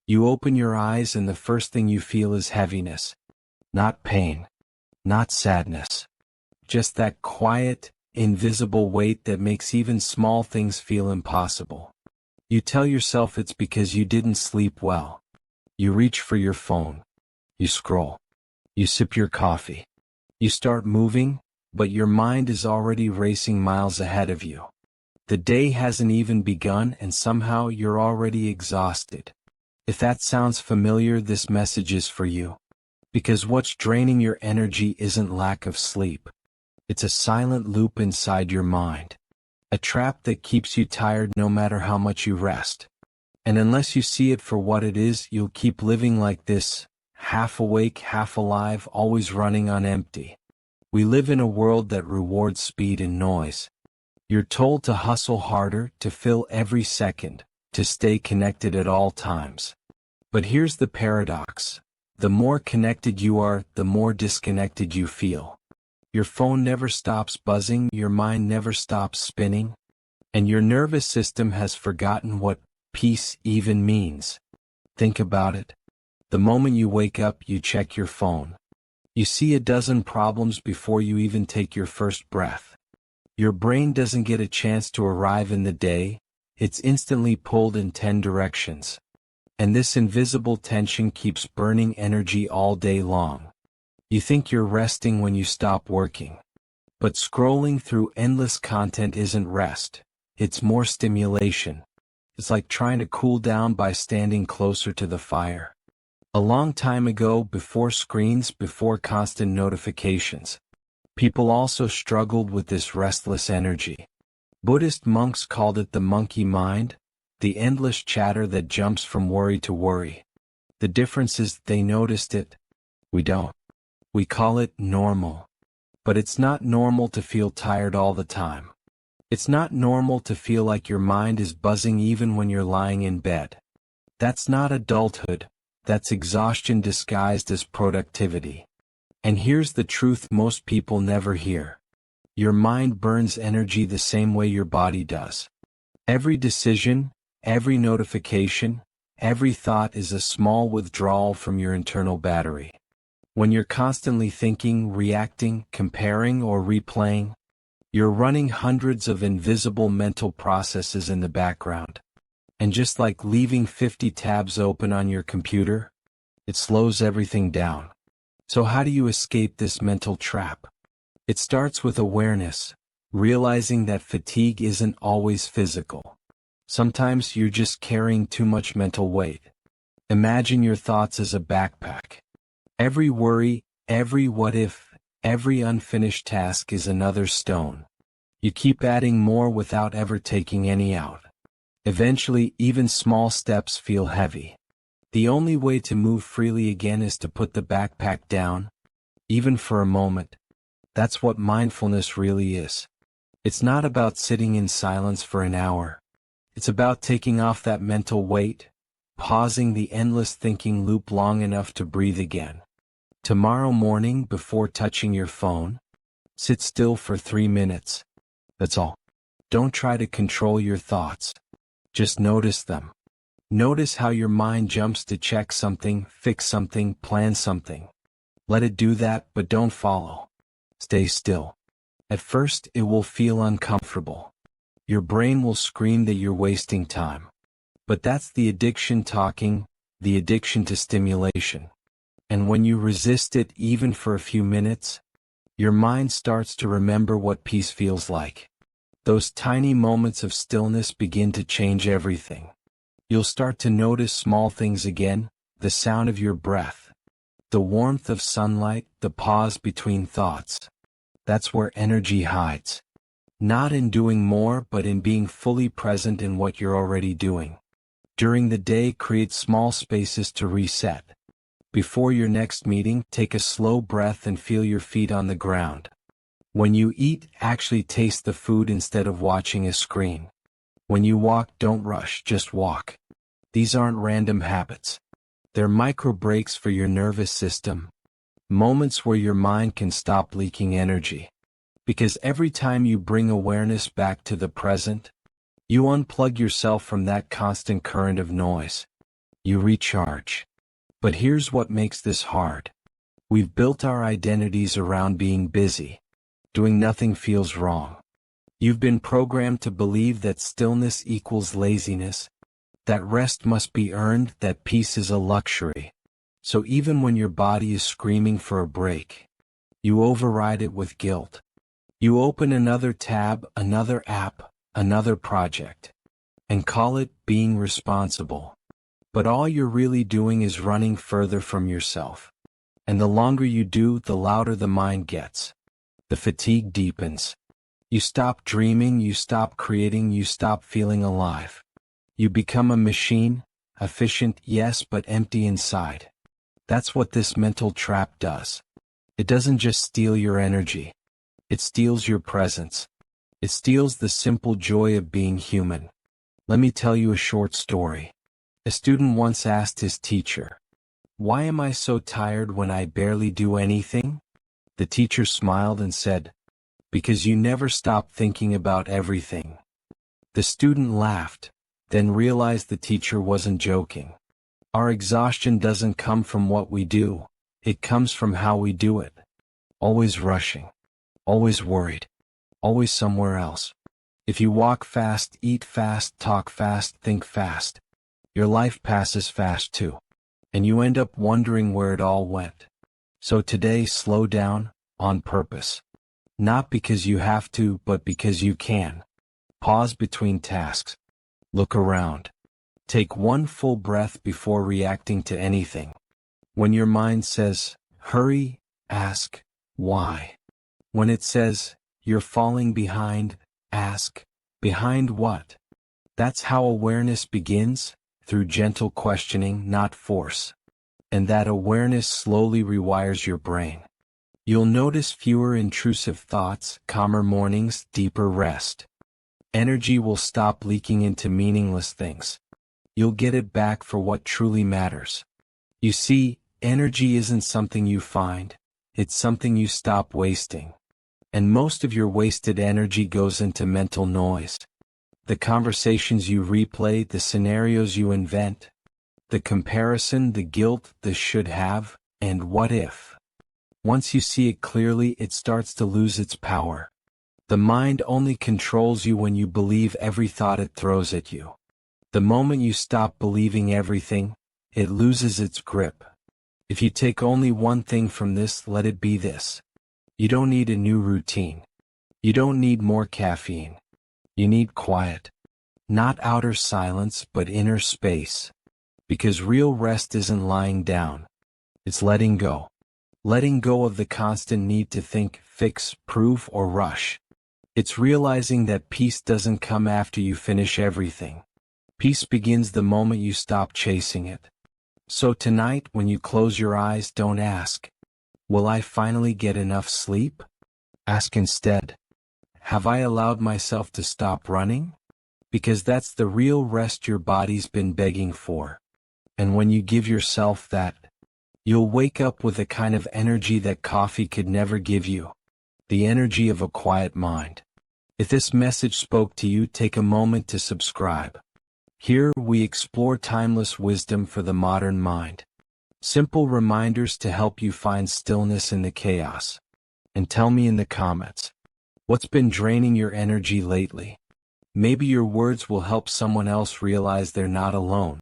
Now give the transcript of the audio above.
You open your eyes and the first thing you feel is heaviness. Not pain. Not sadness. Just that quiet, invisible weight that makes even small things feel impossible. You tell yourself it's because you didn't sleep well. You reach for your phone. You scroll. You sip your coffee. You start moving, but your mind is already racing miles ahead of you. The day hasn't even begun and somehow you're already exhausted. If that sounds familiar, this message is for you. Because what's draining your energy isn't lack of sleep. It's a silent loop inside your mind. A trap that keeps you tired no matter how much you rest. And unless you see it for what it is, you'll keep living like this, half awake, half alive, always running on empty. We live in a world that rewards speed and noise. You're told to hustle harder, to fill every second, to stay connected at all times. But here's the paradox. The more connected you are, the more disconnected you feel. Your phone never stops buzzing, your mind never stops spinning, and your nervous system has forgotten what peace even means. Think about it. The moment you wake up, you check your phone. You see a dozen problems before you even take your first breath. Your brain doesn't get a chance to arrive in the day, it's instantly pulled in 10 directions. And this invisible tension keeps burning energy all day long. You think you're resting when you stop working. But scrolling through endless content isn't rest, it's more stimulation. It's like trying to cool down by standing closer to the fire. A long time ago, before screens, before constant notifications, people also struggled with this restless energy. Buddhist monks called it the monkey mind, the endless chatter that jumps from worry to worry. The difference is they noticed it. We don't. We call it normal. But it's not normal to feel tired all the time. It's not normal to feel like your mind is buzzing even when you're lying in bed. That's not adulthood, that's exhaustion disguised as productivity. And here's the truth most people never hear. Your mind burns energy the same way your body does. Every decision, every notification, every thought is a small withdrawal from your internal battery. When you're constantly thinking, reacting, comparing, or replaying, you're running hundreds of invisible mental processes in the background. And just like leaving 50 tabs open on your computer, it slows everything down. So how do you escape this mental trap? It starts with awareness, realizing that fatigue isn't always physical. Sometimes you're just carrying too much mental weight. Imagine your thoughts as a backpack. Every worry, every what if, every unfinished task is another stone. You keep adding more without ever taking any out. Eventually, even small steps feel heavy. The only way to move freely again is to put the backpack down, even for a moment. That's what mindfulness really is. It's not about sitting in silence for an hour. It's about taking off that mental weight, pausing the endless thinking loop long enough to breathe again. Tomorrow morning, before touching your phone, sit still for 3 minutes. That's all. Don't try to control your thoughts. Just notice them. Notice how your mind jumps to check something, fix something, plan something. Let it do that, but don't follow. Stay still. At first, it will feel uncomfortable. Your brain will scream that you're wasting time. But that's the addiction talking, the addiction to stimulation. And when you resist it even for a few minutes, your mind starts to remember what peace feels like. Those tiny moments of stillness begin to change everything. You'll start to notice small things again, the sound of your breath, the warmth of sunlight, the pause between thoughts. That's where energy hides. Not in doing more, but in being fully present in what you're already doing. During the day, create small spaces to reset. Before your next meeting, take a slow breath and feel your feet on the ground. When you eat, actually taste the food instead of watching a screen. When you walk, don't rush, just walk. These aren't random habits. They're micro breaks for your nervous system. Moments where your mind can stop leaking energy. Because every time you bring awareness back to the present, you unplug yourself from that constant current of noise. You recharge. But here's what makes this hard. We've built our identities around being busy. Doing nothing feels wrong. You've been programmed to believe that stillness equals laziness, that rest must be earned, that peace is a luxury. So even when your body is screaming for a break, you override it with guilt. You open another tab, another app, another project, and call it being responsible. But all you're really doing is running further from yourself. And the longer you do, the louder the mind gets. The fatigue deepens. You stop dreaming, you stop creating, you stop feeling alive. You become a machine, efficient, yes, but empty inside. That's what this mental trap does. It doesn't just steal your energy. It steals your presence. It steals the simple joy of being human. Let me tell you a short story. A student once asked his teacher, "Why am I so tired when I barely do anything?" The teacher smiled and said, "Because you never stop thinking about everything." The student laughed, then realized the teacher wasn't joking. Our exhaustion doesn't come from what we do, it comes from how we do it. Always rushing. Always worried. Always somewhere else. If you walk fast, eat fast, talk fast, think fast, your life passes fast too. And you end up wondering where it all went. So today, slow down, on purpose. Not because you have to, but because you can. Pause between tasks. Look around. Take one full breath before reacting to anything. When your mind says, hurry, ask, why? When it says, you're falling behind, ask, behind what? That's how awareness begins, through gentle questioning, not force. And that awareness slowly rewires your brain. You'll notice fewer intrusive thoughts, calmer mornings, deeper rest. Energy will stop leaking into meaningless things. You'll get it back for what truly matters. You see, energy isn't something you find, it's something you stop wasting. And most of your wasted energy goes into mental noise. The conversations you replay, the scenarios you invent, the comparison, the guilt, the should have, and what if. Once you see it clearly, it starts to lose its power. The mind only controls you when you believe every thought it throws at you. The moment you stop believing everything, it loses its grip. If you take only one thing from this, let it be this. You don't need a new routine. You don't need more caffeine. You need quiet. Not outer silence, but inner space. Because real rest isn't lying down. It's letting go. Letting go of the constant need to think, fix, prove, or rush. It's realizing that peace doesn't come after you finish everything. Peace begins the moment you stop chasing it. So tonight, when you close your eyes, don't ask, will I finally get enough sleep? Ask instead, have I allowed myself to stop running? Because that's the real rest your body's been begging for. And when you give yourself that, you'll wake up with a kind of energy that coffee could never give you. The energy of a quiet mind. If this message spoke to you, take a moment to subscribe. Here we explore timeless wisdom for the modern mind. Simple reminders to help you find stillness in the chaos. And tell me in the comments, what's been draining your energy lately? Maybe your words will help someone else realize they're not alone.